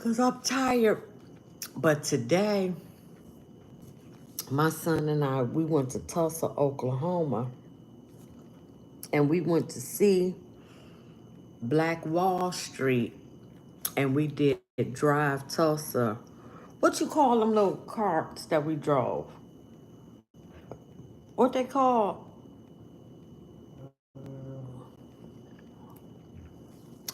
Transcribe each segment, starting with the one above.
because I'm tired. But today, my son and I, we went to Tulsa, Oklahoma, and we went to see Black Wall Street, and we did drive Tulsa. What you call them little carts that we drove? What they call?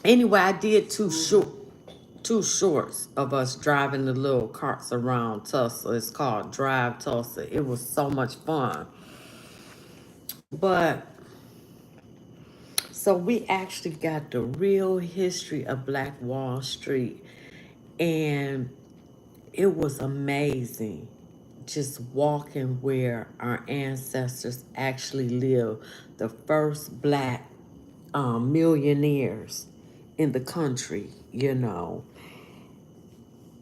Anyway, I did two shorts of us driving the little carts around Tulsa. It's called Drive Tulsa. It was so much fun. But so we actually got the real history of Black Wall Street, and it was amazing just walking where our ancestors actually lived, the first black millionaires in the country,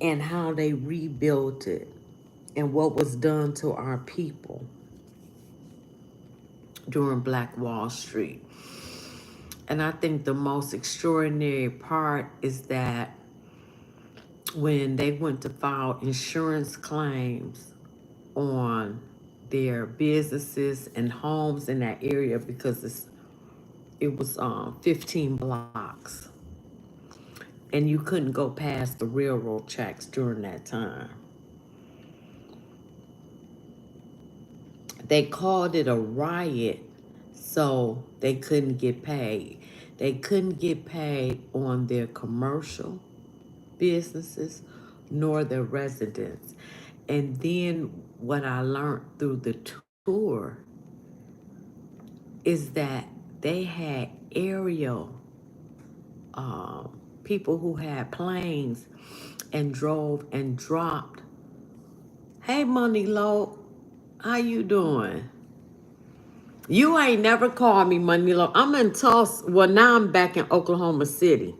and how they rebuilt it and what was done to our people during Black Wall Street. And I think the most extraordinary part is that when they went to file insurance claims on their businesses and homes in that area, because it was 15 blocks, and you couldn't go past the railroad tracks during that time. They called it a riot, so they couldn't get paid. They couldn't get paid on their commercial businesses nor their residents. And then what I learned through the tour is that they had aerial people who had planes and drove and dropped. Hey, Money Low, how you doing? You ain't never called me Money Low. I'm in Tulsa. Well, now I'm back in Oklahoma City,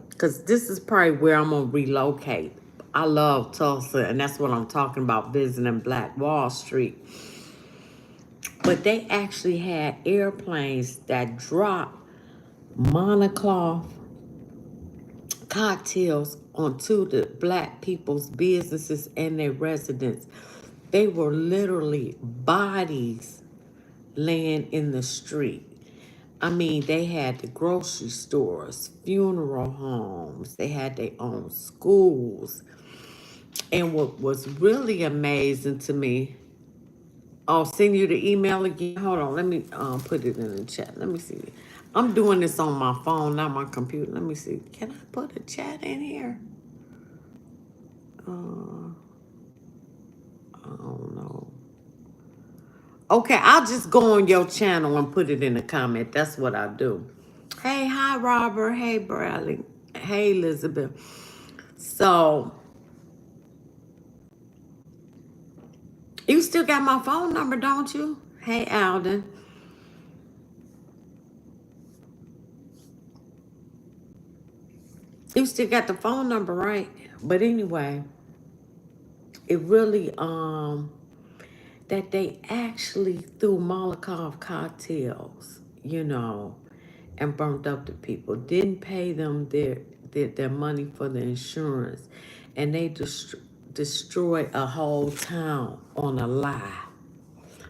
because this is probably where I'm going to relocate. I love Tulsa, and that's what I'm talking about, visiting Black Wall Street. But they actually had airplanes that dropped monocloth cocktails onto the black people's businesses and their residents. They were literally bodies laying in the street. I mean, they had the grocery stores, funeral homes, they had their own schools. And what was really amazing to me, I'll send you the email again. Hold on, let me put it in the chat. Let me see. I'm doing this on my phone, not my computer. Let me see. Can I put a chat in here? I don't know. Okay, I'll just go on your channel and put it in the comment. That's what I do. Hey, hi, Robert. Hey, Bradley. Hey, Elizabeth. So, you still got my phone number, don't you? Hey, Alden. You still got the phone number, right? But anyway, it really, that they actually threw Molotov cocktails, and burnt up the people. Didn't pay them their money for the insurance, and they destroyed a whole town on a lie.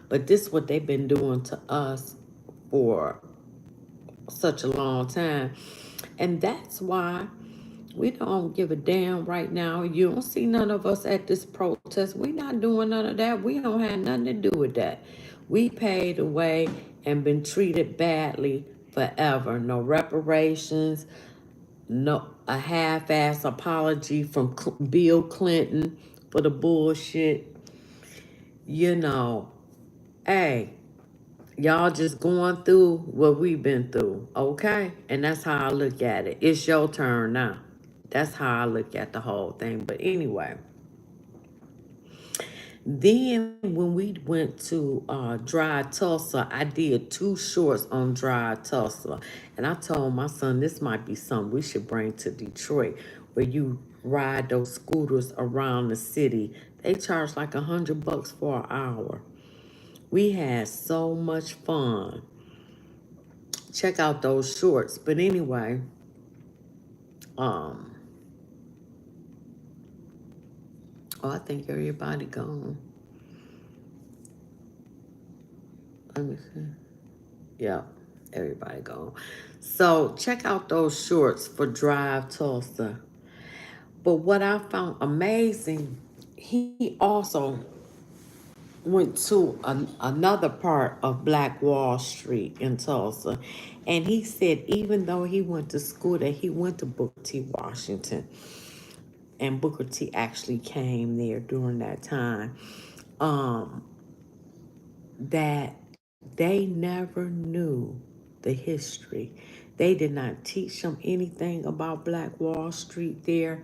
But this is what they've been doing to us for such a long time, and that's why we don't give a damn right now. You don't see none of us at this protest. We not doing none of that. We don't have nothing to do with that. We paid away and been treated badly forever. No reparations, no a half-ass apology from Bill Clinton for the bullshit. Hey, y'all just going through what we've been through, okay? And that's how I look at it. It's your turn now. That's how I look at the whole thing. But anyway, then when we went to Dry Tulsa, I did two shorts on Dry Tulsa. And I told my son, this might be something we should bring to Detroit, where you ride those scooters around the city. They charge like $100 for an hour. We had so much fun. Check out those shorts. But anyway, um, Oh, I think everybody gone. Let me see. Yeah, everybody gone. So check out those shorts for Drive Tulsa. But what I found amazing, he also went to another part of Black Wall Street in Tulsa. And he said even though he went to school there, he went to Booker T. Washington. And Booker T actually came there during that time. Um, that they never knew the history. They did not teach them anything about Black Wall Street there.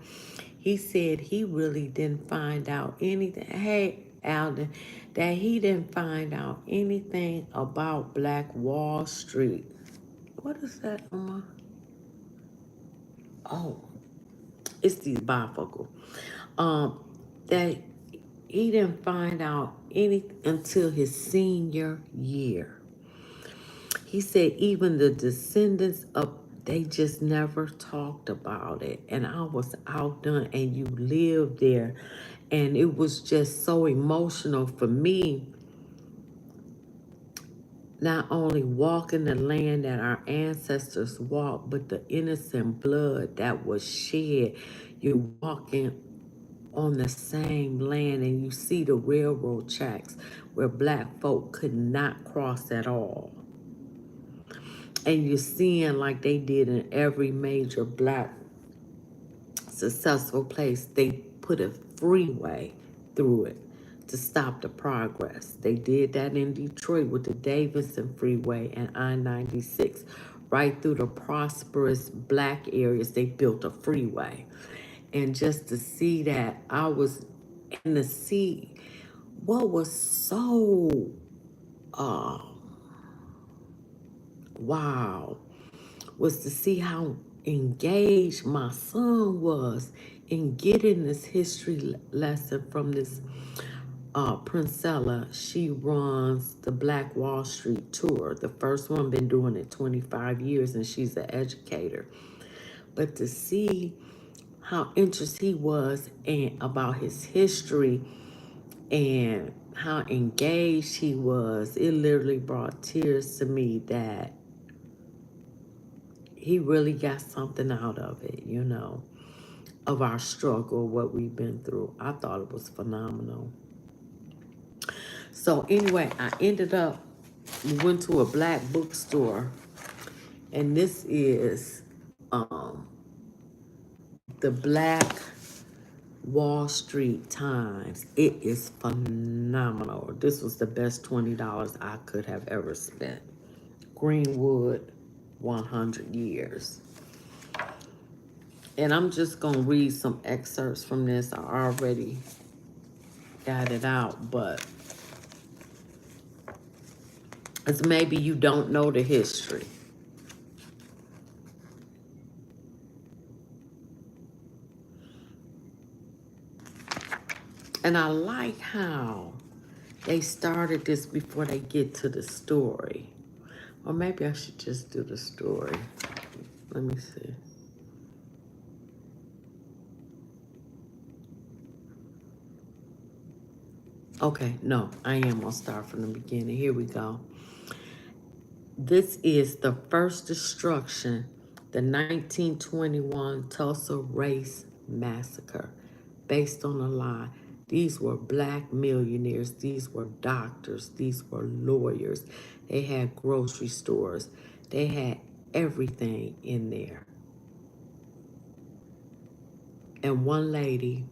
He said he really didn't find out anything. Hey, Alden, that he didn't find out anything about Black Wall Street. What is that, Mama? Oh, it's these bifocals. Um, that he didn't find out anything until his senior year. He said even the descendants of they just never talked about it. And I was outdone and you lived there. And it was just so emotional for me, not only walking the land that our ancestors walked, but the innocent blood that was shed. You're walking on the same land and you see the railroad tracks where black folk could not cross at all. And you're seeing like they did in every major black successful place, they put a freeway through it to stop the progress. They did that in Detroit with the Davidson Freeway and I-96. Right through the prosperous black areas, they built a freeway. And just to see that, I was, and to see what was so, uh, wow, was to see how engaged my son was in getting this history lesson from this Princella. She runs the Black Wall Street tour. The first one been doing it 25 years and she's an educator. But to see how interested he was and about his history and how engaged he was, it literally brought tears to me that he really got something out of it, you know, of our struggle, what we've been through. I thought it was phenomenal. So anyway, I ended up, we went to a black bookstore, and this is the Black Wall Street Times. It is phenomenal. This was the best $20 I could have ever spent. Greenwood, 100 years. And I'm just going to read some excerpts from this. I already got it out, but it's maybe you don't know the history. And I like how they started this before they get to the story. Or maybe I should just do the story. Let me see. Okay, no, I am going to start from the beginning. Here we go. This is the first destruction, the 1921 Tulsa Race Massacre, based on a lie. These were black millionaires. These were doctors. These were lawyers. They had grocery stores. They had everything in there. And one lady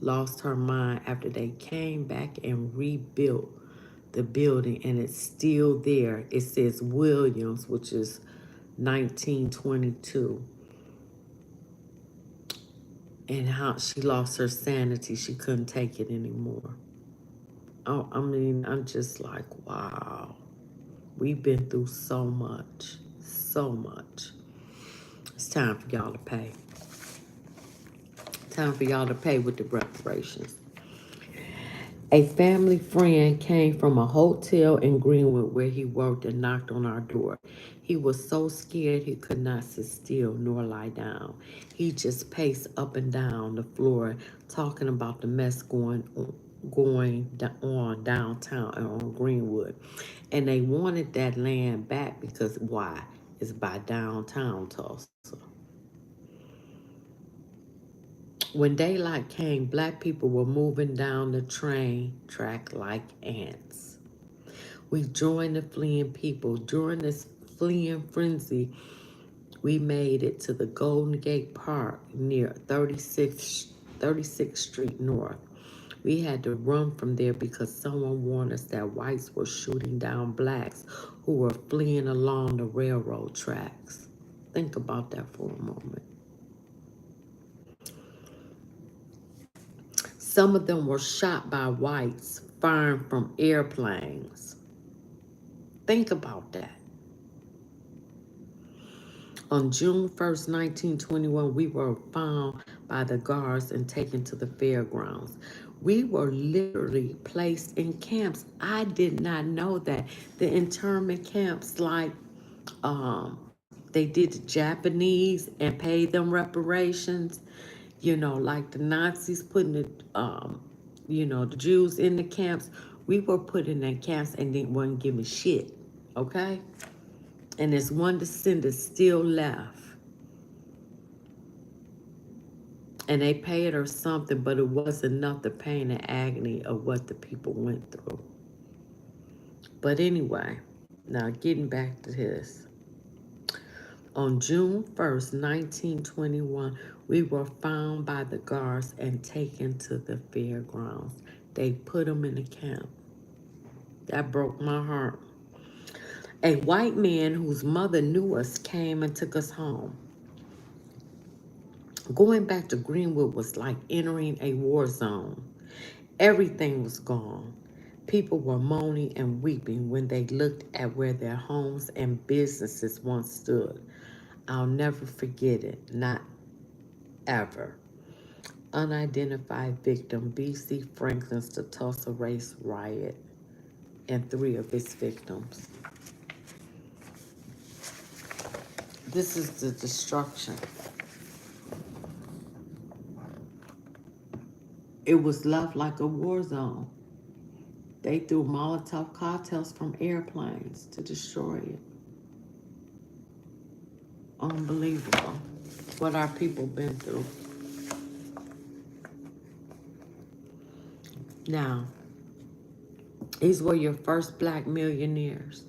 lost her mind after they came back and rebuilt the building, and it's still there. It says Williams, which is 1922, and how she lost her sanity. She couldn't take it anymore. Oh, I mean, I'm just like, wow. We've been through so much, so much. It's time for y'all to pay. Time for y'all to pay with the reparations. A family friend came from a hotel in Greenwood where he worked and knocked on our door. He was so scared he could not sit still nor lie down. He just paced up and down the floor, talking about the mess on downtown and on Greenwood. And they wanted that land back because why? It's by downtown Tulsa. When daylight came, black people were moving down the train track like ants. We joined the fleeing people. During this fleeing frenzy, we made it to the Golden Gate Park near 36th Street North. We had to run from there because someone warned us that whites were shooting down blacks who were fleeing along the railroad tracks. Think about that for a moment. Some of them were shot by whites firing from airplanes. Think about that. On June 1st, 1921, we were found by the guards and taken to the fairgrounds. We were literally placed in camps. I did not know that. The internment camps, like they did the Japanese and paid them reparations, like the Nazis putting the Jews in the camps. We were put in that camps and they wasn't giving shit, okay? And there's one descendant still left. And they paid her something, but it wasn't enough the pain and agony of what the people went through. But anyway, now getting back to this. On June 1st, 1921, we were found by the guards and taken to the fairgrounds. They put them in a camp. That broke my heart. A white man whose mother knew us came and took us home. Going back to Greenwood was like entering a war zone. Everything was gone. People were moaning and weeping when they looked at where their homes and businesses once stood. I'll never forget it, not ever. Unidentified victim B.C. Franklin's the Tulsa race riot and 3 of its victims. This is the destruction. It was left like a war zone. They threw Molotov cocktails from airplanes to destroy it. Unbelievable what our people been through. Now, these were your first black millionaires.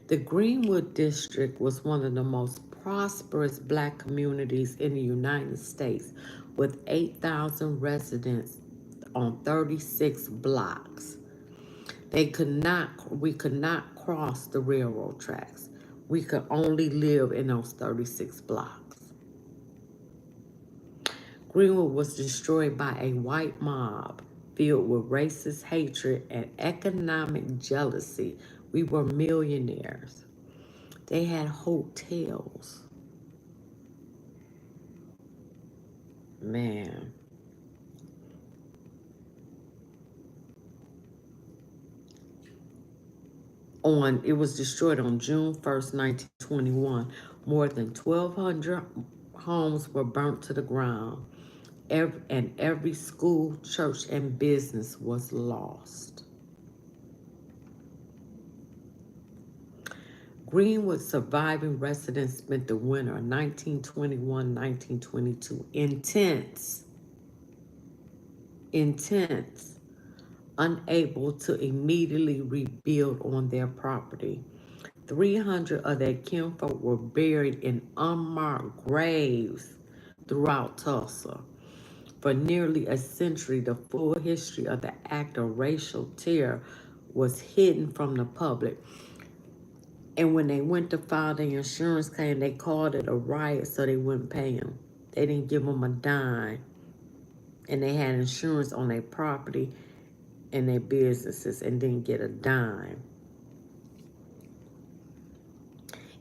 The Greenwood District was one of the most prosperous black communities in the United States with 8,000 residents on 36 blocks. We could not cross the railroad tracks. We could only live in those 36 blocks. Greenwood was destroyed by a white mob filled with racist hatred and economic jealousy. We were millionaires. They had hotels. Man. It was destroyed on June 1st, 1921. More than 1,200 homes were burnt to the ground. Every school, church, and business was lost. Greenwood surviving residents spent the winter of 1921-1922 intense, unable to immediately rebuild on their property. 300 of their kinfolk were buried in unmarked graves throughout Tulsa. For nearly a century, the full history of the act of racial terror was hidden from the public. And when they went to file their insurance claim, they called it a riot so they wouldn't pay them. They didn't give them a dime. And they had insurance on their property and their businesses and didn't get a dime.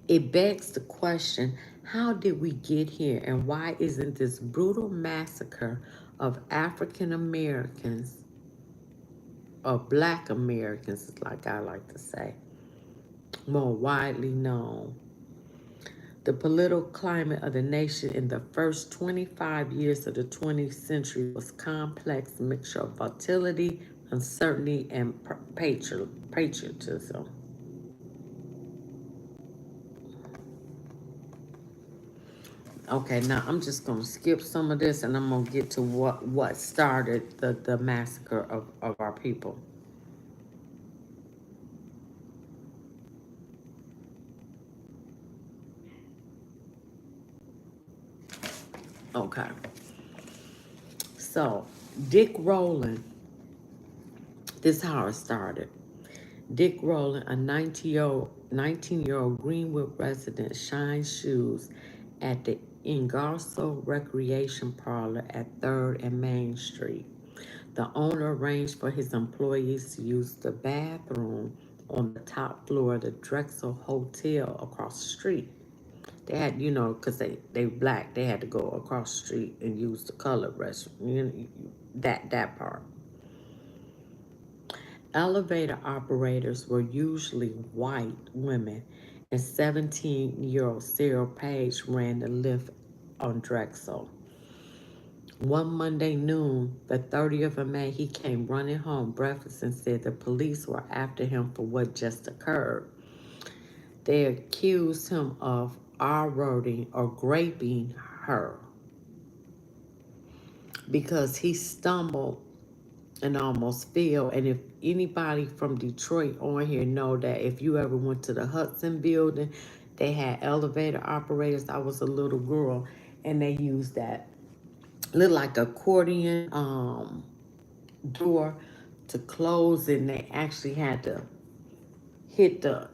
It begs the question, how did we get here, and why isn't this brutal massacre of African Americans, or Black Americans, like I like to say, more widely known? The political climate of the nation in the first 25 years of the 20th century was complex mixture of volatility, uncertainty, and patriotism. Okay, now I'm just gonna skip some of this and I'm gonna get to what started the massacre of our people. Okay. So Dick Rowland, this is how it started. Dick Rowland, a 19-year-old Greenwood resident, shined shoes at the Ingarso Recreation Parlor at 3rd and Main Street. The owner arranged for his employees to use the bathroom on the top floor of the Drexel Hotel across the street. They had, because they black, they had to go across the street and use the colored restroom. That part. Elevator operators were usually white women, and 17-year-old Cyril Page ran the lift on Drexel. One Monday noon, the 30th of May, he came running home breathless and said the police were after him for what just occurred. They accused him of R-wording or graping her because he stumbled and almost fell. And if anybody from Detroit on here know that if you ever went to the Hudson building, they had elevator operators. I was a little girl and they used that little like accordion door to close, and they actually had to hit the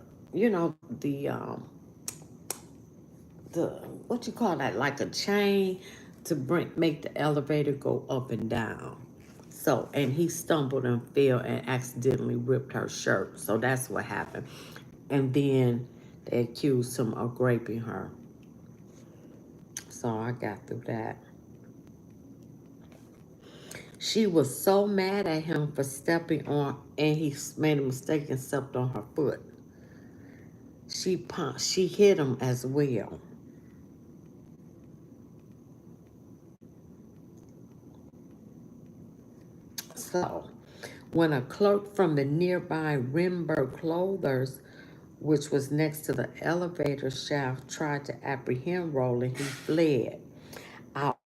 what you call that, like a chain to make the elevator go up and down. So, and he stumbled and fell and accidentally ripped her shirt. So that's what happened. And then they accused him of raping her. So I got through that. She was so mad at him for stepping on, and he made a mistake and stepped on her foot. She hit him as well. So, when a clerk from the nearby Renberg Clothers, which was next to the elevator shaft, tried to apprehend Roland, he fled.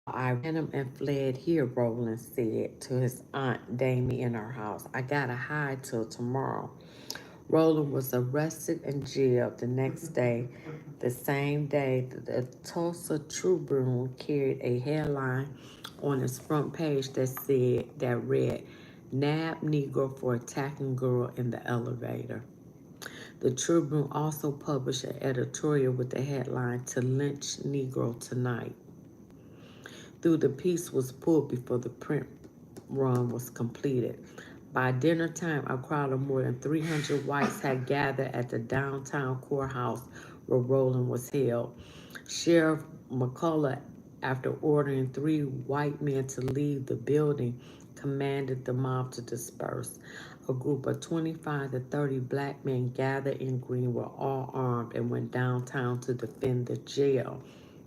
I ran him and fled here, Roland said to his aunt Damie in her house. I gotta hide till tomorrow. Roland was arrested and jailed the next day. The same day, the Tulsa Tribune carried a headline on its front page that read, "Nab Negro for attacking girl in the elevator." The Tribune also published an editorial with the headline, "To Lynch Negro Tonight." Though the piece was pulled before the print run was completed. By dinner time, a crowd of more than 300 whites had gathered at the downtown courthouse where Roland was held. Sheriff McCullough, after ordering 3 white men to leave the building, commanded the mob to disperse. A group of 25 to 30 black men gathered in Greenwood, all armed, and went downtown to defend the jail.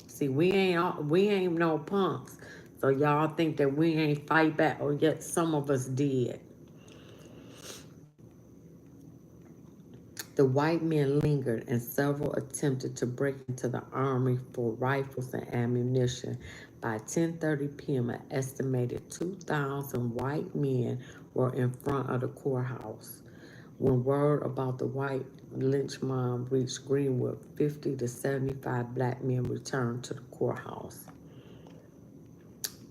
See, we ain't no punks. So y'all think that we ain't fight back, or yet some of us did. The white men lingered, and several attempted to break into the armory for rifles and ammunition. By 10:30 p.m., an estimated 2,000 white men were in front of the courthouse. When word about the white lynch mob reached Greenwood, 50 to 75 black men returned to the courthouse.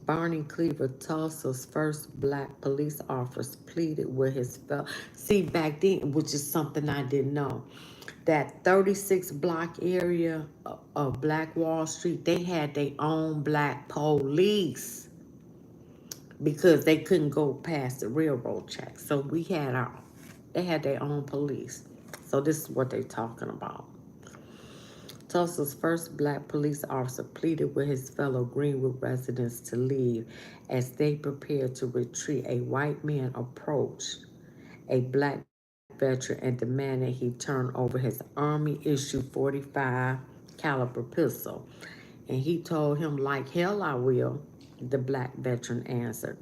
Barney Cleaver, Tulsa's first black police officer, pleaded with his fellow. See, back then, which is something I didn't know, that 36 block area of Black Wall Street, they had their own black police because they couldn't go past the railroad tracks. So they had their own police. So this is what they're talking about. Tulsa's first black police officer pleaded with his fellow Greenwood residents to leave as they prepared to retreat. A white man approached a black veteran and demanded he turn over his Army issue .45 caliber pistol. And he told him, like hell I will, the black veteran answered.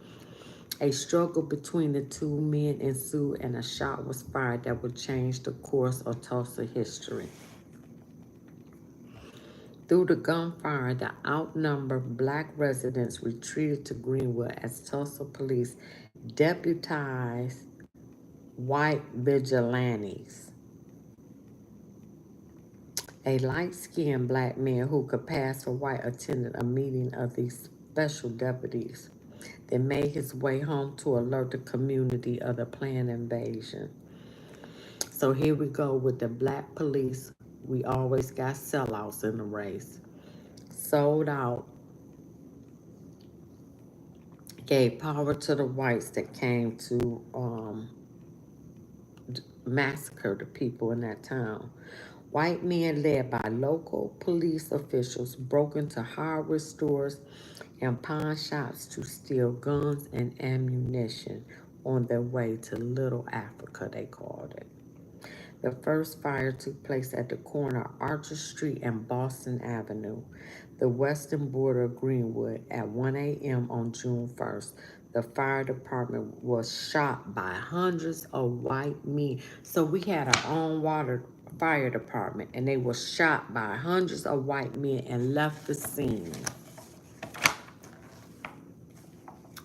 A struggle between the two men ensued and a shot was fired that would change the course of Tulsa history. Through the gunfire, the outnumbered black residents retreated to Greenwood as Tulsa police deputized white vigilantes. A light-skinned black man who could pass for white attended a meeting of these special deputies, then made his way home to alert the community of the planned invasion. So here we go with the black police. We always got sellouts in the race. Sold out, gave power to the whites that came to massacre the people in that town. White men led by local police officials broke into hardware stores and pawn shops to steal guns and ammunition on their way to Little Africa, they called it. The first fire took place at the corner of Archer Street and Boston Avenue, the western border of Greenwood, at 1 a.m. on June 1st. The fire department was shot by hundreds of white men. So we had our own water fire department, and they were shot by hundreds of white men and left the scene.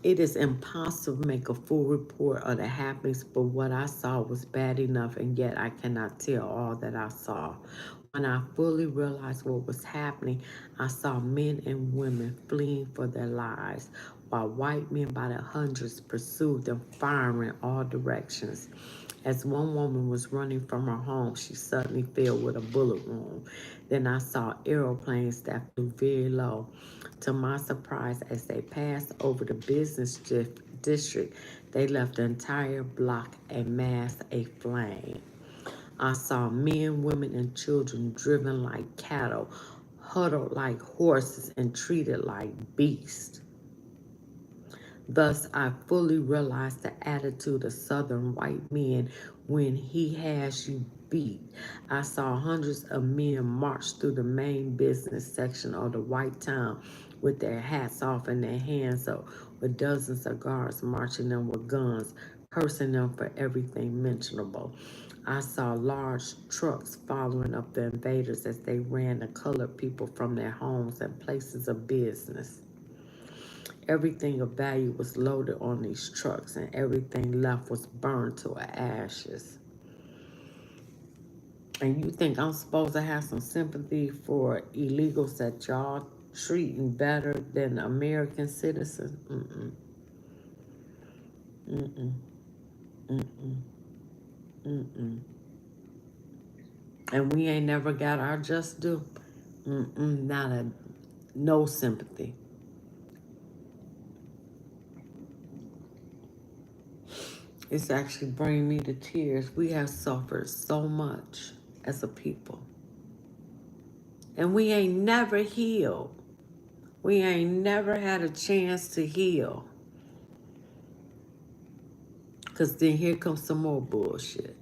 It is impossible to make a full report of the happenings, but what I saw was bad enough, and yet I cannot tell all that I saw. When I fully realized what was happening, I saw men and women fleeing for their lives, while white men by the hundreds pursued them, firing in all directions. As one woman was running from her home, she suddenly fell with a bullet wound. Then I saw aeroplanes that flew very low. To my surprise, as they passed over the business district, they left the entire block a mass aflame. I saw men, women, and children driven like cattle, huddled like horses, and treated like beasts. Thus, I fully realized the attitude of Southern white men when he has you beat. I saw hundreds of men march through the main business section of the white town with their hats off and their hands up, with dozens of guards marching them with guns, cursing them for everything mentionable. I saw large trucks following up the invaders as they ran the colored people from their homes and places of business. Everything of value was loaded on these trucks, and everything left was burned to ashes. And you think I'm supposed to have some sympathy for illegals that y'all treating better than American citizens? Mm-mm, mm-mm, mm-mm, mm-mm. And we ain't never got our just due. Mm-mm, no sympathy. It's actually bringing me to tears. We have suffered so much as a people. And we ain't never healed. We ain't never had a chance to heal. Because then here comes some more bullshit.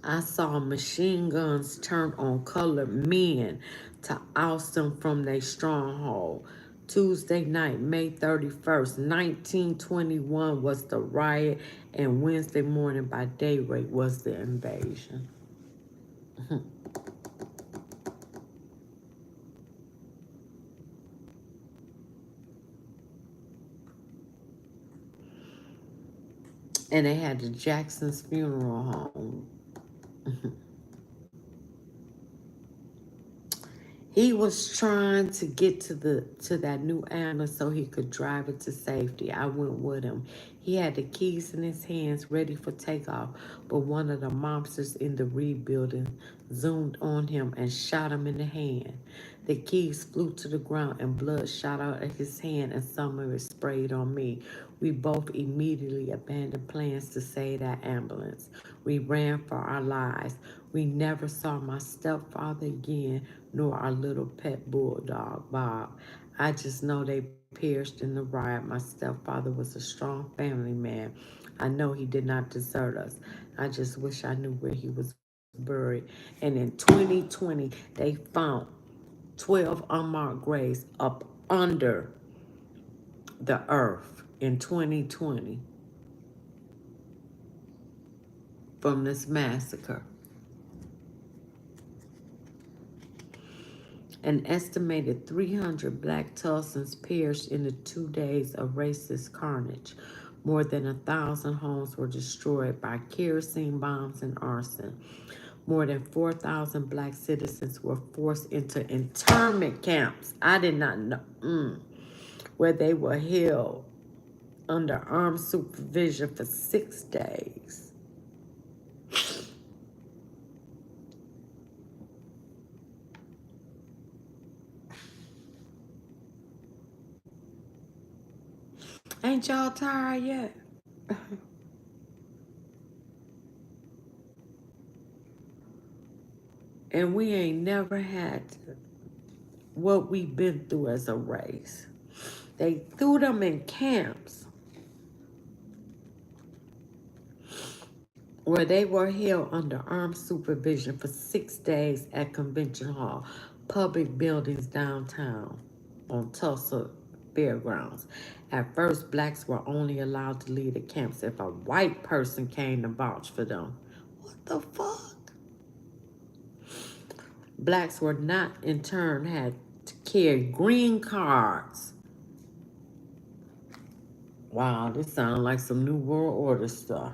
I saw machine guns turn on colored men to oust them from their stronghold. Tuesday night, May 31st, 1921 was the riot, and Wednesday morning by daybreak was the invasion. And they had the Jackson's funeral home. He was trying to get to that new ambulance so he could drive it to safety. I went with him. He had the keys in his hands ready for takeoff, but one of the mobsters in the rebuilding zoomed on him and shot him in the hand. The keys flew to the ground and blood shot out of his hand, and some of it sprayed on me. We both immediately abandoned plans to save that ambulance. We ran for our lives. We never saw my stepfather again, nor our little pet bulldog, Bob. I just know they perished in the riot. My stepfather was a strong family man. I know he did not desert us. I just wish I knew where he was buried. And in 2020, they found 12 unmarked graves up under the earth in 2020 from this massacre. An estimated 300 black Tulsans perished in the 2 days of racist carnage. More than 1,000 homes were destroyed by kerosene bombs and arson. More than 4,000 black citizens were forced into internment camps. I did not know. Where they were held under armed supervision for 6 days. Ain't y'all tired yet? And we ain't never had what we've been through as a race. They threw them in camps where they were held under armed supervision for 6 days at Convention Hall, public buildings downtown on Tulsa Fairgrounds. At first, blacks were only allowed to leave the camps if a white person came to vouch for them. What the fuck? Blacks were not in turn had to carry green cards. Wow, this sounds like some New World Order stuff.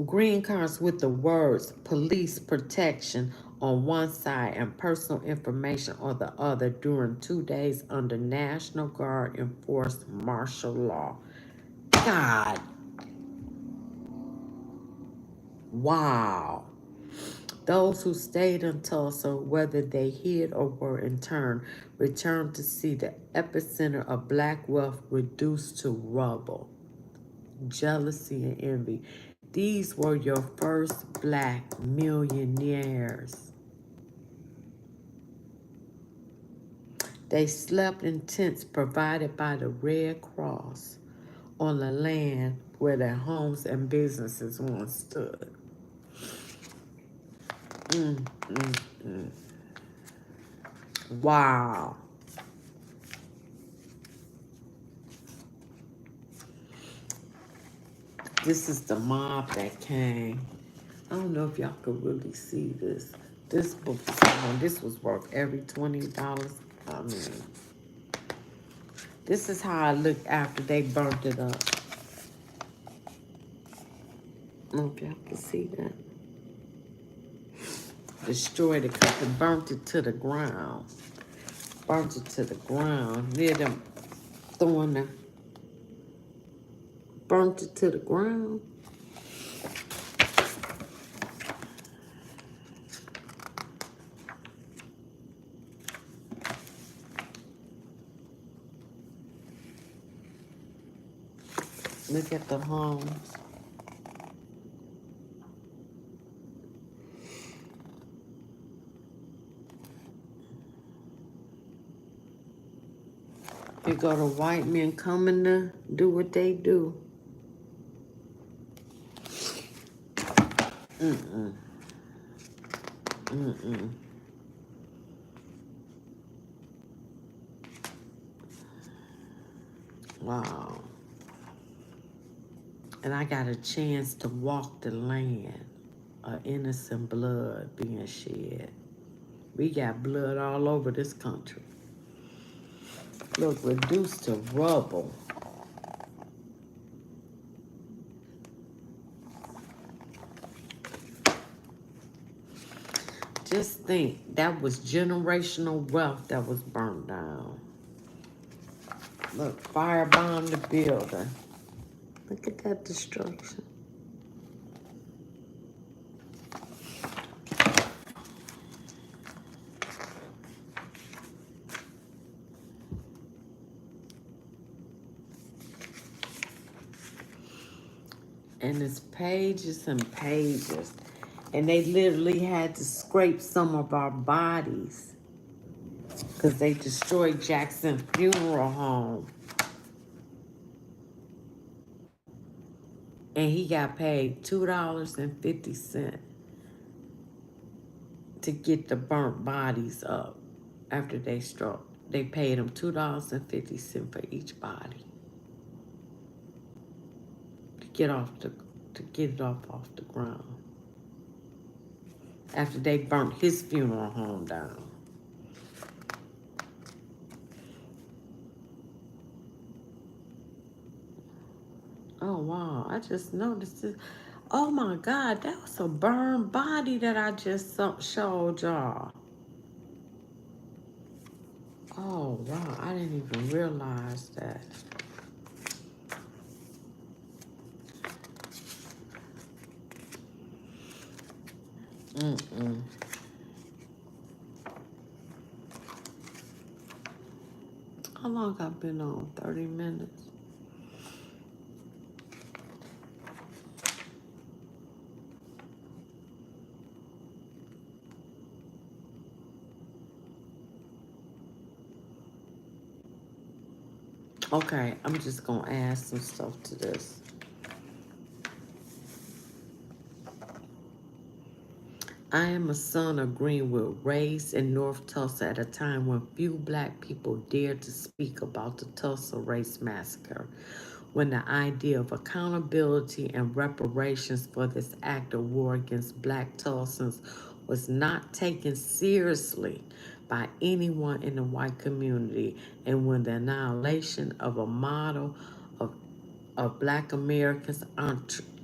Green cards with the words police protection on one side and personal information on the other during 2 days under National Guard enforced martial law. God. Wow. Those who stayed in Tulsa, whether they hid or were interned, returned to see the epicenter of black wealth reduced to rubble. Jealousy and envy. These were your first black millionaires. They slept in tents provided by the Red Cross on the land where their homes and businesses once stood. Wow. This is the mob that came. I don't know if y'all could really see this. This book, this was worth every $20. I mean, this is how I looked after they burnt it up. I don't know if y'all can see that. Destroyed it because it burnt it to the ground. Burnt it to the ground. Near them throwing the... Burnt it to the ground. Look at the homes. You go to white men coming to do what they do. Wow. And I got a chance to walk the land of innocent blood being shed. We got blood all over this country. Look, reduced to rubble. Just think, that was generational wealth that was burned down. Look, firebombed the building. Look at that destruction. And it's pages and pages. And they literally had to scrape some of our bodies because they destroyed Jackson Funeral Home. And he got paid $2.50 to get the burnt bodies up after they struck. They paid him $2.50 for each body to get off the to get it off the ground after they burnt his funeral home down. Oh wow! I just noticed this. Oh my God, that was a burned body that I just showed y'all. Oh wow! I didn't even realize that. Mm-mm. How long I been on? 30 minutes. Okay, I'm just gonna add some stuff to this. I am a son of Greenwood, raised in North Tulsa at a time when few black people dared to speak about the Tulsa Race Massacre, when the idea of accountability and reparations for this act of war against black Tulsans was not taken seriously by anyone in the white community, and when the annihilation of a model of Black Americans'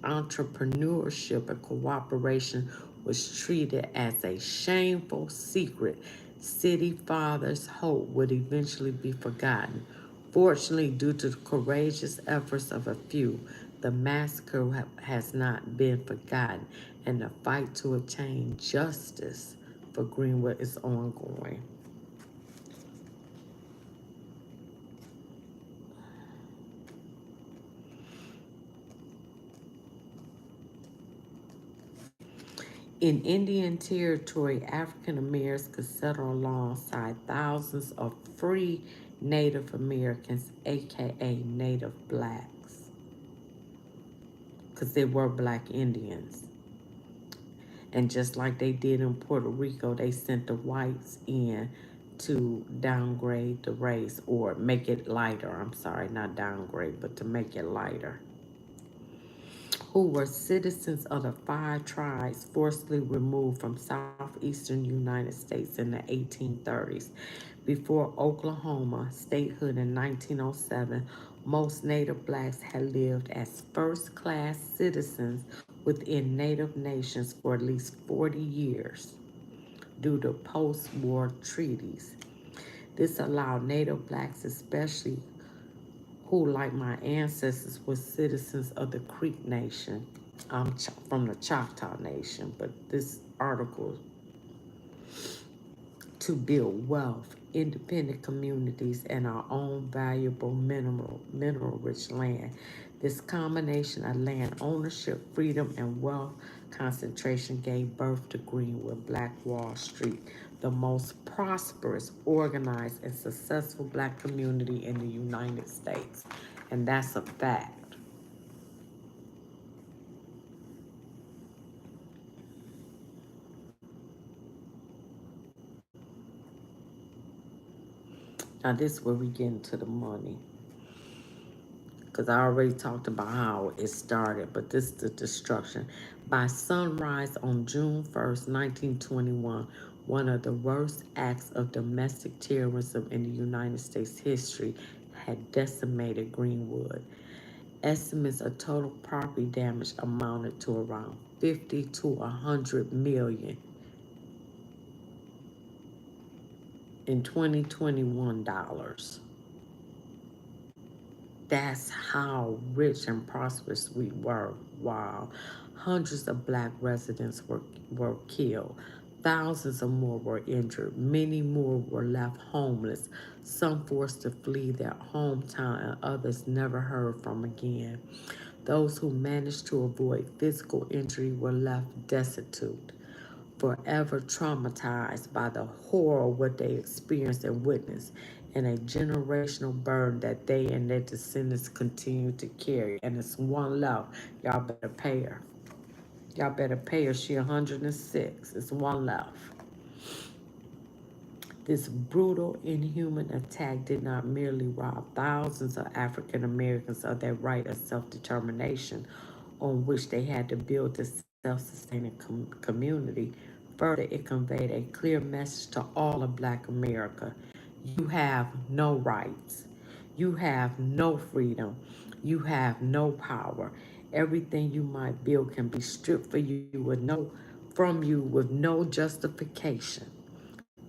entrepreneurship and cooperation was treated as a shameful secret. City fathers' hope would eventually be forgotten. Fortunately, due to the courageous efforts of a few, the massacre has not been forgotten, and the fight to obtain justice for Greenwood is ongoing. In Indian Territory, African Americans could settle alongside thousands of free Native Americans, aka Native Blacks, because they were Black Indians. And just like they did in Puerto Rico, they sent the whites in to downgrade the race or make it lighter. I'm sorry, not downgrade, but to make it lighter. Who were citizens of the five tribes forcibly removed from southeastern United States in the 1830s. Before Oklahoma statehood in 1907, most Native blacks had lived as first class citizens within Native nations for at least 40 years due to post war treaties. This allowed Native blacks, especially who, like my ancestors, were citizens of the Creek Nation, from the Choctaw Nation, but this article to build wealth, independent communities, and our own valuable mineral-rich land. This combination of land ownership, freedom, and wealth concentration gave birth to Greenwood, Black Wall Street, the most prosperous, organized, and successful black community in the United States. And that's a fact. Now, this is where we get into the money. Because I already talked about how it started, but this is the destruction. By sunrise on June 1st, 1921, one of the worst acts of domestic terrorism in the United States history had decimated Greenwood. Estimates of total property damage amounted to around 50 to 100 million in 2021 dollars. That's how rich and prosperous we were. Wow. Hundreds of black residents were killed. Thousands of more were injured. Many more were left homeless. Some forced to flee their hometown, and others never heard from again. Those who managed to avoid physical injury were left destitute, forever traumatized by the horror of what they experienced and witnessed. and a generational burden that they and their descendants continue to carry. And it's one left. Y'all better pay her. Y'all better pay her. She 106. It's one left. This brutal, inhuman attack did not merely rob thousands of African Americans of their right of self-determination on which they had to build a self-sustaining community. Further, it conveyed a clear message to all of Black America. You have no rights. You have no freedom. You have no power. Everything you might build can be stripped from you with no justification.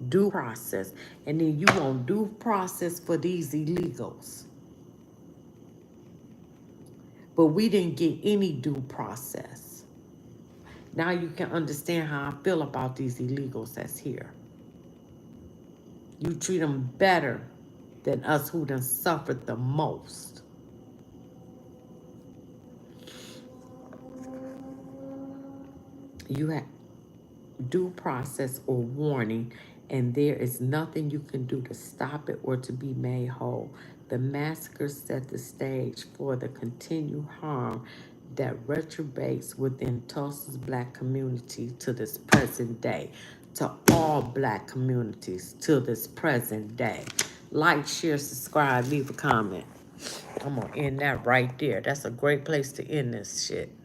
Due process. And then you want due process for these illegals. But we didn't get any due process. Now you can understand how I feel about these illegals that's here. You treat them better than us who done suffered the most. You have due process or warning, and there is nothing you can do to stop it or to be made whole. The massacre set the stage for the continued harm that retrogrades within Tulsa's Black community to this present day, to all Black communities to this present day. Like, share, subscribe, leave a comment. I'm gonna end that right there. That's a great place to end this shit.